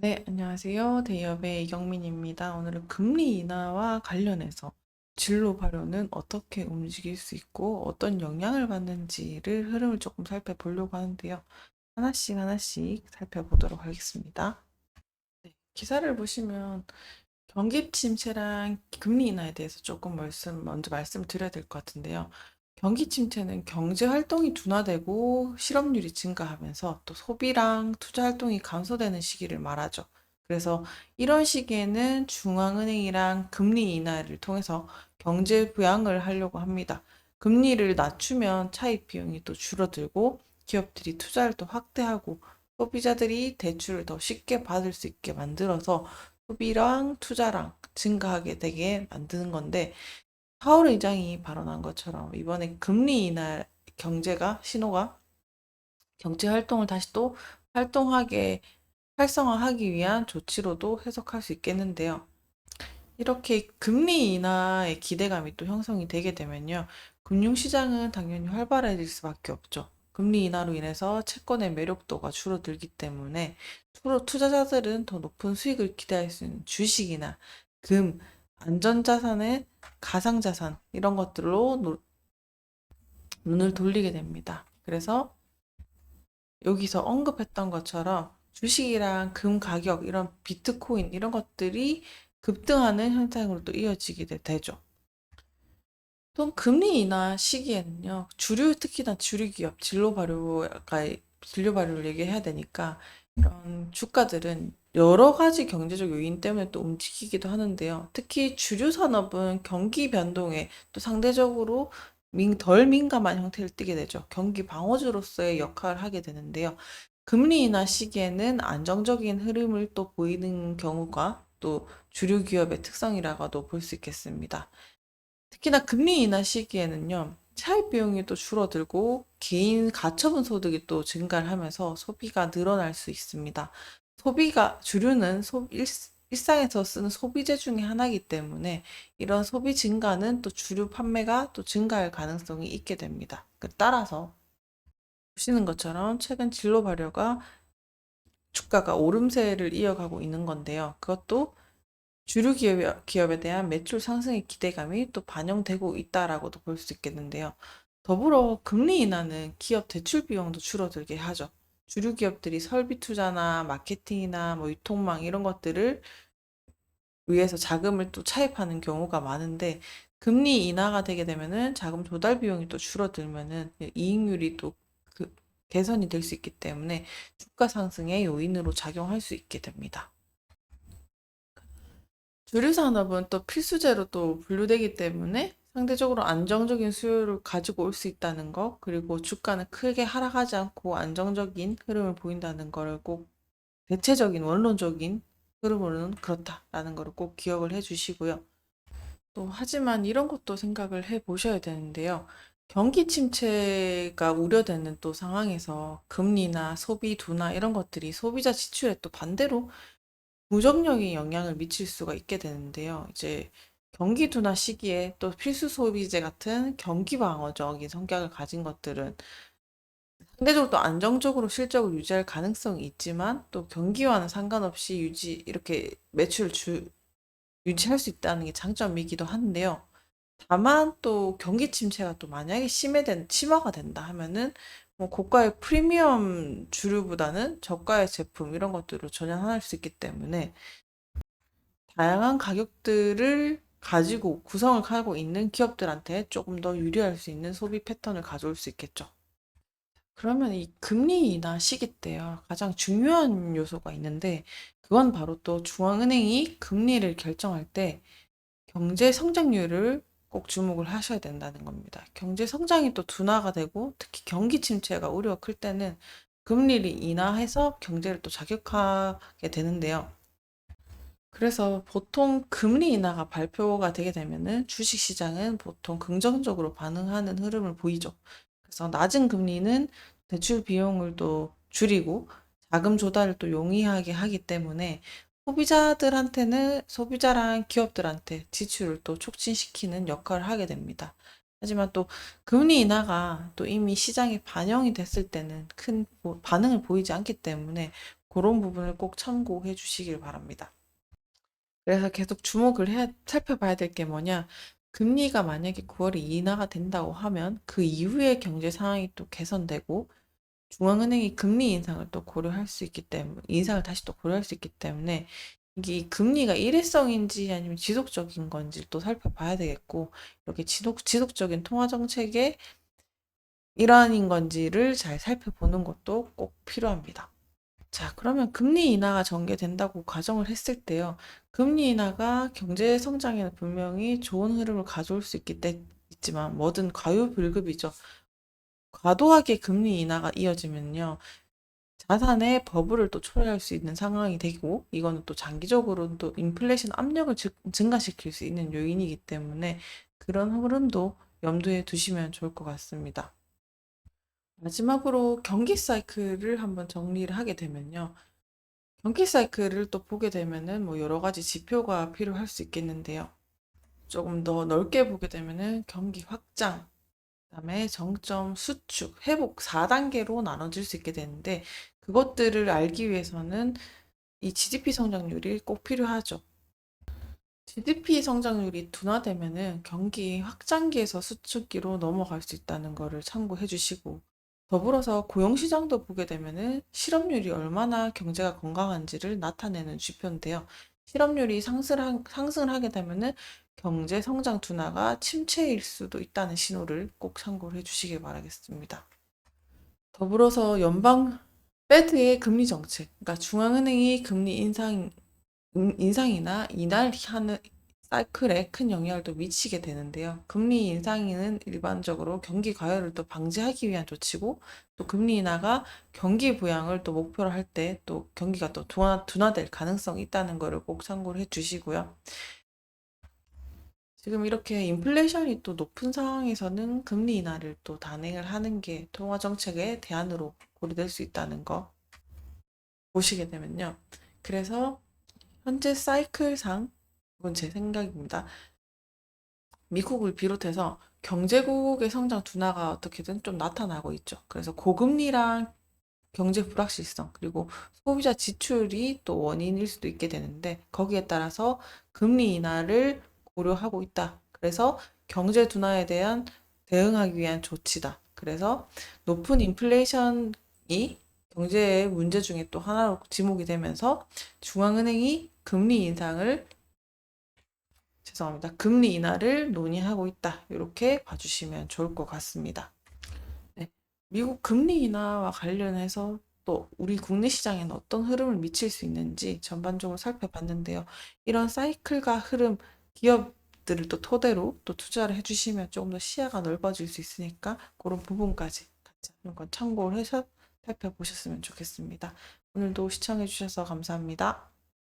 네, 안녕하세요. 대기업의 이경민입니다. 오늘은 금리 인하와 관련해서 진로 발효는 어떻게 움직일 수 있고 어떤 영향을 받는지를 흐름을 조금 살펴보려고 하는데요. 하나씩 하나씩 살펴보도록 하겠습니다. 네, 기사를 보시면 경기 침체랑 금리 인하에 대해서 조금 먼저 말씀드려야 될 것 같은데요. 경기 침체는 경제 활동이 둔화되고 실업률이 증가하면서 또 소비랑 투자 활동이 감소되는 시기를 말하죠. 그래서 이런 시기에는 중앙은행이랑 금리 인하를 통해서 경제 부양을 하려고 합니다. 금리를 낮추면 차입 비용이 또 줄어들고 기업들이 투자를 또 확대하고 소비자들이 대출을 더 쉽게 받을 수 있게 만들어서 소비랑 투자랑 증가하게 되게 만드는 건데 파월 의장이 발언한 것처럼 이번에 금리 인하 신호가 경제 활동을 다시 또 활동하게 활성화하기 위한 조치로도 해석할 수 있겠는데요. 이렇게 금리 인하의 기대감이 또 형성이 되게 되면요. 금융시장은 당연히 활발해질 수밖에 없죠. 금리 인하로 인해서 채권의 매력도가 줄어들기 때문에 투자자들은 더 높은 수익을 기대할 수 있는 주식이나 금, 안전자산의 가상자산 이런 것들로 눈을 돌리게 됩니다. 그래서 여기서 언급했던 것처럼 주식이랑 금 가격, 이런 비트코인 이런 것들이 급등하는 현상으로 또 이어지게 되죠. 또 금리 인하 시기에는요, 특히나 주류 기업, 진로 발효를 얘기해야 되니까, 이런 주가들은 여러 가지 경제적 요인 때문에 또 움직이기도 하는데요. 특히 주류 산업은 경기 변동에 또 상대적으로 덜 민감한 형태를 띠게 되죠. 경기 방어주로서의 역할을 하게 되는데요. 금리 인하 시기에는 안정적인 흐름을 또 보이는 경우가 또 주류 기업의 특성이라고도 볼 수 있겠습니다. 특히나 금리 인하 시기에는요, 차입 비용이 또 줄어들고 개인 가처분 소득이 또 증가를 하면서 소비가 늘어날 수 있습니다. 주류는 일상에서 쓰는 소비재 중에 하나이기 때문에 이런 소비 증가는 또 주류 판매가 또 증가할 가능성이 있게 됩니다. 따라서 보시는 것처럼 최근 진로 발효가 주가가 오름세를 이어가고 있는 건데요. 그것도 기업에 대한 매출 상승의 기대감이 또 반영되고 있다라고도 볼 수 있겠는데요. 더불어 금리 인하는 기업 대출 비용도 줄어들게 하죠. 주류 기업들이 설비 투자나 마케팅이나 뭐 유통망 이런 것들을 위해서 자금을 또 차입하는 경우가 많은데 금리 인하가 되게 되면은 자금 조달 비용이 또 줄어들면은 이익률이 또 그 개선이 될 수 있기 때문에 주가 상승의 요인으로 작용할 수 있게 됩니다. 주류 산업은 또 필수재로 또 분류되기 때문에 상대적으로 안정적인 수요를 가지고 올 수 있다는 거, 그리고 주가는 크게 하락하지 않고 안정적인 흐름을 보인다는 거를 꼭 대체적인 원론적인 흐름으로는 그렇다라는 거를 꼭 기억을 해 주시고요. 또 하지만 이런 것도 생각을 해 보셔야 되는데요. 경기 침체가 우려되는 또 상황에서 금리나 소비 둔화 이런 것들이 소비자 지출에 또 반대로 부정적인 영향을 미칠 수가 있게 되는데요. 이제 경기 둔화 시기에 또 필수 소비재 같은 경기 방어적인 성격을 가진 것들은 상대적으로 또 안정적으로 실적을 유지할 가능성이 있지만 또 경기와는 상관없이 이렇게 유지할 수 있다는 게 장점이기도 한데요. 다만 또 경기 침체가 또 만약에 심화가 된다 하면은 뭐 고가의 프리미엄 주류보다는 저가의 제품 이런 것들로 전환할 수 있기 때문에 다양한 가격들을 가지고 구성을 하고 있는 기업들한테 조금 더 유리할 수 있는 소비 패턴을 가져올 수 있겠죠. 그러면 이 금리 인하 시기 때요. 가장 중요한 요소가 있는데 그건 바로 또 중앙은행이 금리를 결정할 때 경제 성장률을 꼭 주목을 하셔야 된다는 겁니다. 경제 성장이 또 둔화가 되고 특히 경기 침체가 우려가 클 때는 금리를 인하해서 경제를 또 자극하게 되는데요. 그래서 보통 금리 인하가 발표가 되게 되면은 주식 시장은 보통 긍정적으로 반응하는 흐름을 보이죠. 그래서 낮은 금리는 대출 비용을 또 줄이고 자금 조달을 또 용이하게 하기 때문에 소비자랑 기업들한테 지출을 또 촉진시키는 역할을 하게 됩니다. 하지만 또 금리 인하가 또 이미 시장에 반영이 됐을 때는 큰 반응을 보이지 않기 때문에 그런 부분을 꼭 참고해 주시길 바랍니다. 그래서 계속 살펴봐야 될 게 뭐냐? 금리가 만약에 9월에 인하가 된다고 하면 그 이후에 경제 상황이 또 개선되고 중앙은행이 금리 인상을 또 고려할 수 있기 때문에, 인상을 다시 또 고려할 수 있기 때문에 이게 이 금리가 일회성인지 아니면 지속적인 건지 또 살펴봐야 되겠고, 이렇게 지속적인 통화 정책의 일환인 건지를 잘 살펴보는 것도 꼭 필요합니다. 자, 그러면 금리 인하가 전개된다고 가정을 했을 때요. 금리 인하가 경제 성장에는 분명히 좋은 흐름을 가져올 수 있지만 뭐든 과유불급이죠. 과도하게 금리 인하가 이어지면요. 자산의 버블을 또 초래할 수 있는 상황이 되고, 이거는 또 장기적으로는 또 인플레이션 압력을 증가시킬 수 있는 요인이기 때문에 그런 흐름도 염두에 두시면 좋을 것 같습니다. 마지막으로 경기 사이클을 한번 정리를 하게 되면요. 경기 사이클을 또 보게 되면은 뭐 여러 가지 지표가 필요할 수 있겠는데요. 조금 더 넓게 보게 되면은 경기 확장, 그다음에 정점, 수축, 회복 4단계로 나눠질 수 있게 되는데, 그것들을 알기 위해서는 이 GDP 성장률이 꼭 필요하죠. GDP 성장률이 둔화되면은 경기 확장기에서 수축기로 넘어갈 수 있다는 것을 참고해 주시고, 더불어서 고용시장도 보게 되면은 실업률이 얼마나 경제가 건강한지를 나타내는 지표인데요. 실업률이 상승을 하게 되면은 경제 성장 둔화가 침체일 수도 있다는 신호를 꼭 참고를 해 주시길 바라겠습니다. 더불어서 페드의 금리 정책, 그러니까 중앙은행이 금리 인상이나 인하하는 사이클에 큰 영향을 또 미치게 되는데요. 금리 인상은 일반적으로 경기 과열을 또 방지하기 위한 조치고, 또 금리 인하가 경기 부양을 또 목표로 할 때 또 경기가 또 둔화될 가능성이 있다는 것을 꼭 참고를 해 주시고요. 지금 이렇게 인플레이션이 또 높은 상황에서는 금리 인하를 또 단행을 하는 게 통화 정책의 대안으로 고려될 수 있다는 거 보시게 되면요. 그래서 현재 사이클상, 이건 제 생각입니다. 미국을 비롯해서 경제국의 성장 둔화가 어떻게든 좀 나타나고 있죠. 그래서 고금리랑 경제 불확실성, 그리고 소비자 지출이 또 원인일 수도 있게 되는데, 거기에 따라서 금리 인하를 고려하고 있다. 그래서 경제 둔화에 대한 대응하기 위한 조치다. 그래서 높은 인플레이션이 경제의 문제 중에 또 하나로 지목이 되면서 중앙은행이 금리 인하를 논의하고 있다. 이렇게 봐주시면 좋을 것 같습니다. 네. 미국 금리 인하와 관련해서 또 우리 국내 시장에는 어떤 흐름을 미칠 수 있는지 전반적으로 살펴봤는데요. 이런 사이클과 흐름, 기업들을 또 토대로 또 투자를 해주시면 조금 더 시야가 넓어질 수 있으니까 그런 부분까지 같이 한번 참고를 해서 살펴보셨으면 좋겠습니다. 오늘도 시청해주셔서 감사합니다.